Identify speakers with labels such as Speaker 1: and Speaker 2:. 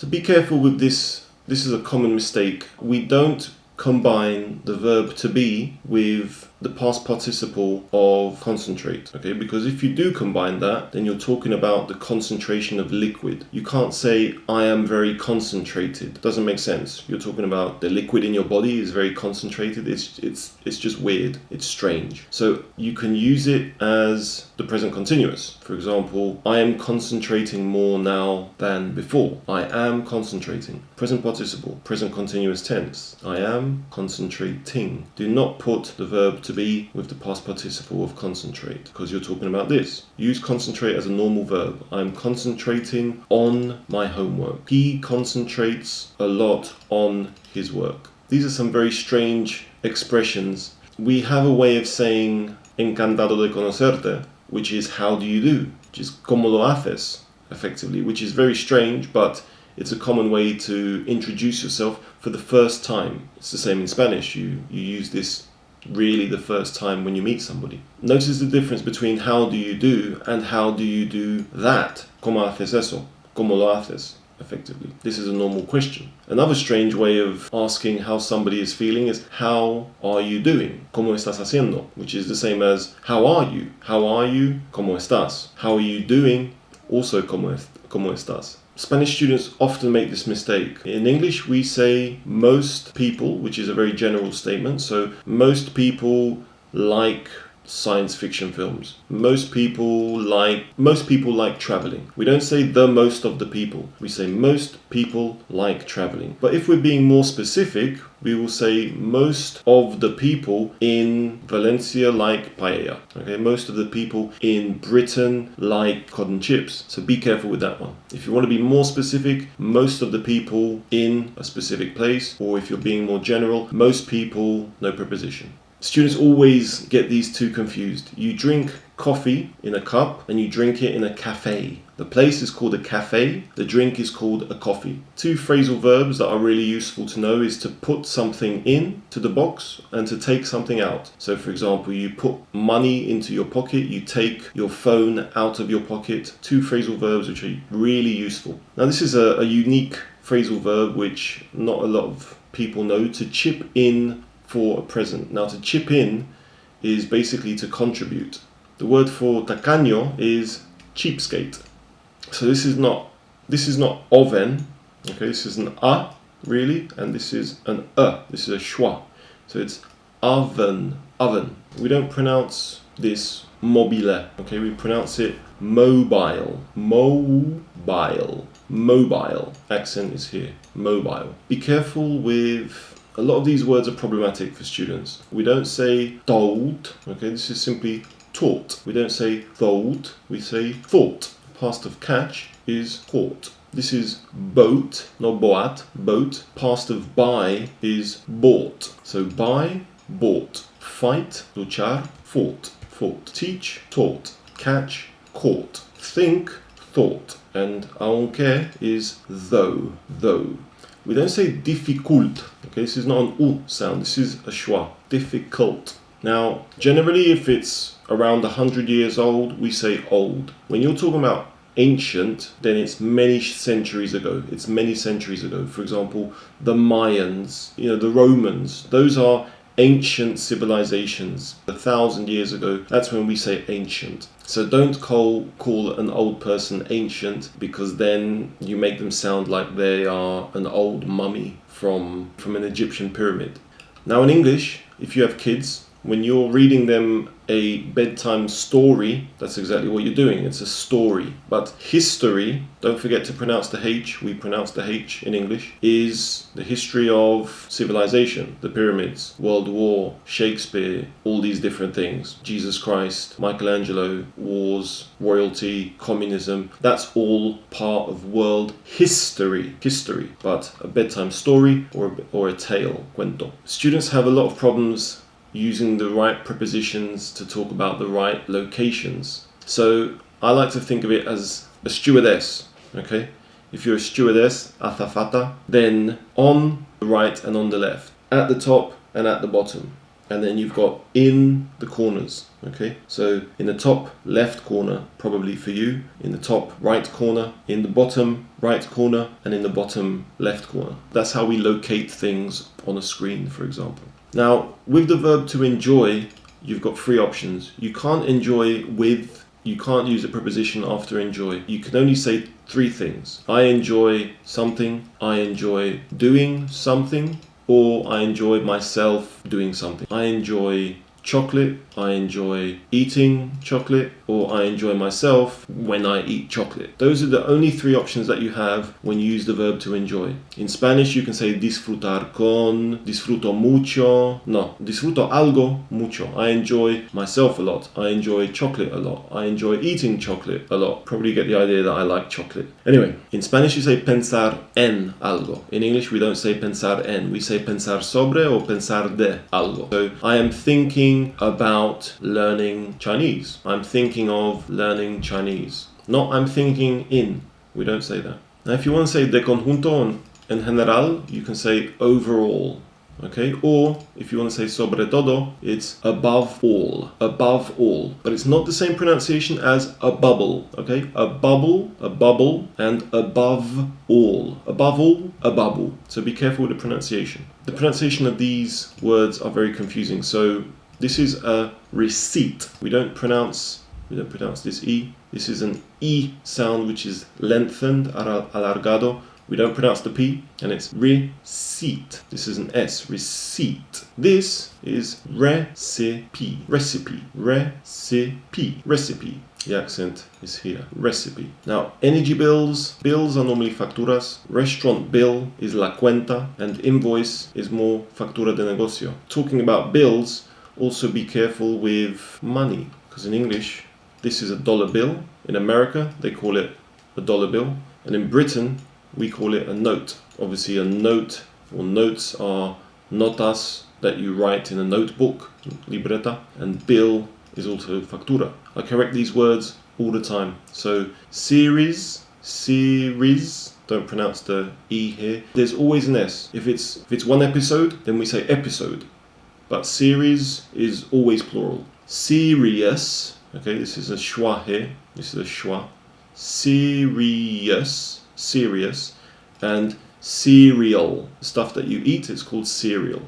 Speaker 1: So be careful with this. This is a common mistake. We don't combine the verb to be with the past participle of concentrate, okay? Because if you do combine that, then you're talking about the concentration of liquid. You can't say, I am very concentrated. It doesn't make sense. You're talking about the liquid in your body is very concentrated. It's just weird. It's strange. So you can use it as the present continuous. For example, I am concentrating more now than before. I am concentrating. Present participle, present continuous tense. I am concentrating. Do not put the verb to be with the past participle of concentrate, because you're talking about this. Use concentrate as a normal verb. I'm concentrating on my homework. He concentrates a lot on his work. These are some very strange expressions. We have a way of saying encantado de conocerte, which is how do you do, which is como lo haces, effectively, which is very strange, but it's a common way to introduce yourself for the first time. It's the same in Spanish. You use this really the first time when you meet somebody. Notice the difference between how do you do and how do you do that. ¿Cómo haces eso? ¿Cómo lo haces? Effectively. This is a normal question. Another strange way of asking how somebody is feeling is how are you doing? ¿Cómo estás haciendo? Which is the same as how are you? How are you? ¿Cómo estás? How are you doing? Also ¿cómo estás? Spanish students often make this mistake. In English, we say most people, which is a very general statement. So most people like science fiction films. Most people like traveling. We don't say the most of the people. We say most people like traveling. But if we're being more specific, we will say most of the people in Valencia like paella. Okay, most of the people in Britain like cod and chips. So be careful with that one. If you want to be more specific, most of the people in a specific place, or if you're being more general, most people, no preposition. Students always get these two confused. You drink coffee in a cup and you drink it in a cafe. The place is called a cafe, the drink is called a coffee. Two phrasal verbs that are really useful to know is to put something in to the box and to take something out. So for example, you put money into your pocket, you take your phone out of your pocket. Two phrasal verbs which are really useful. Now this is a unique phrasal verb which not a lot of people know, to chip in for a present. Now to chip in is basically to contribute. The word for tacaño is cheapskate. So this is not oven, okay, this is an a really, and this is an this is a schwa. So it's oven. We don't pronounce this mobile, okay, we pronounce it mobile. Accent is here, mobile. Be careful with, a lot of these words are problematic for students. We don't say told, okay, this is simply taught. We don't say thought, we say thought. Past of catch is caught. This is boat, not boat, boat. Past of buy is bought. So buy, bought. Fight, luchar, fought. Teach, taught. Catch, caught. Think, thought. And aunque is though. We don't say difficult. Okay, this is not an u sound. This is a schwa. Difficult. Now, generally, if it's around 100 years old, we say old. When you're talking about ancient, then it's many centuries ago. For example, the Mayans, the Romans. Those are ancient civilizations. 1,000 years ago, that's when we say ancient. So don't call an old person ancient, because then you make them sound like they are an old mummy from an Egyptian pyramid. Now in English, if you have kids, when you're reading them a bedtime story, that's exactly what you're doing. It's a story. But history, don't forget to pronounce the H, we pronounce the H in English, is the history of civilization, the pyramids, World War, Shakespeare, all these different things. Jesus Christ, Michelangelo, wars, royalty, communism. That's all part of world history. But a bedtime story or a tale, cuento. Students have a lot of problems using the right prepositions to talk about the right locations. So I like to think of it as a stewardess, okay? If you're a stewardess, azafata, then on the right and on the left, at the top and at the bottom. and then you've got in the corners. Okay, so in the top left corner, probably for you, in the top right corner, in the bottom right corner, and in the bottom left corner. That's how we locate things on a screen, for example. Now, with the verb to enjoy, you've got three options. You can't enjoy with, you can't use a preposition after enjoy. You can only say three things. I enjoy something, I enjoy doing something, or I enjoy myself doing something. I enjoy chocolate, I enjoy eating chocolate, or I enjoy myself when I eat chocolate. Those are the only three options that you have when you use the verb to enjoy. In Spanish you can say disfrutar con, disfruto mucho. No, disfruto algo mucho. I enjoy myself a lot. I enjoy chocolate a lot. I enjoy eating chocolate a lot. Probably get the idea that I like chocolate. Anyway, in Spanish you say pensar en algo. In English we don't say pensar en. We say pensar sobre or pensar de algo. So I am thinking about learning Chinese. I'm thinking of learning Chinese. Not I'm thinking in. We don't say that. Now if you want to say de conjunto en general, you can say overall. Okay, or if you want to say sobre todo, it's above all, above all. But it's not the same pronunciation as a bubble, okay? A bubble, and above all. Above all, a bubble. So be careful with the pronunciation. The pronunciation of these words are very confusing. So this is a receipt. We don't pronounce this E. This is an E sound which is lengthened, alargado. We don't pronounce the P, and it's receipt. This is an S, receipt. This is recipe, recipe, recipe, recipe. The accent is here, recipe. Now, energy bills are normally facturas. Restaurant bill is la cuenta, and invoice is more factura de negocio. Talking about bills, also be careful with money, because in English, this is a dollar bill. In America, they call it a dollar bill, and in Britain, we call it a note. Obviously a note or notes are notas that you write in a notebook, libreta, and bill is also factura. I correct these words all the time. So series, don't pronounce the E here. There's always an S. If it's one episode, then we say episode. But series is always plural. Serious, okay, this is a schwa here. This is a schwa. Serious, and cereal. The stuff that you eat is called cereal.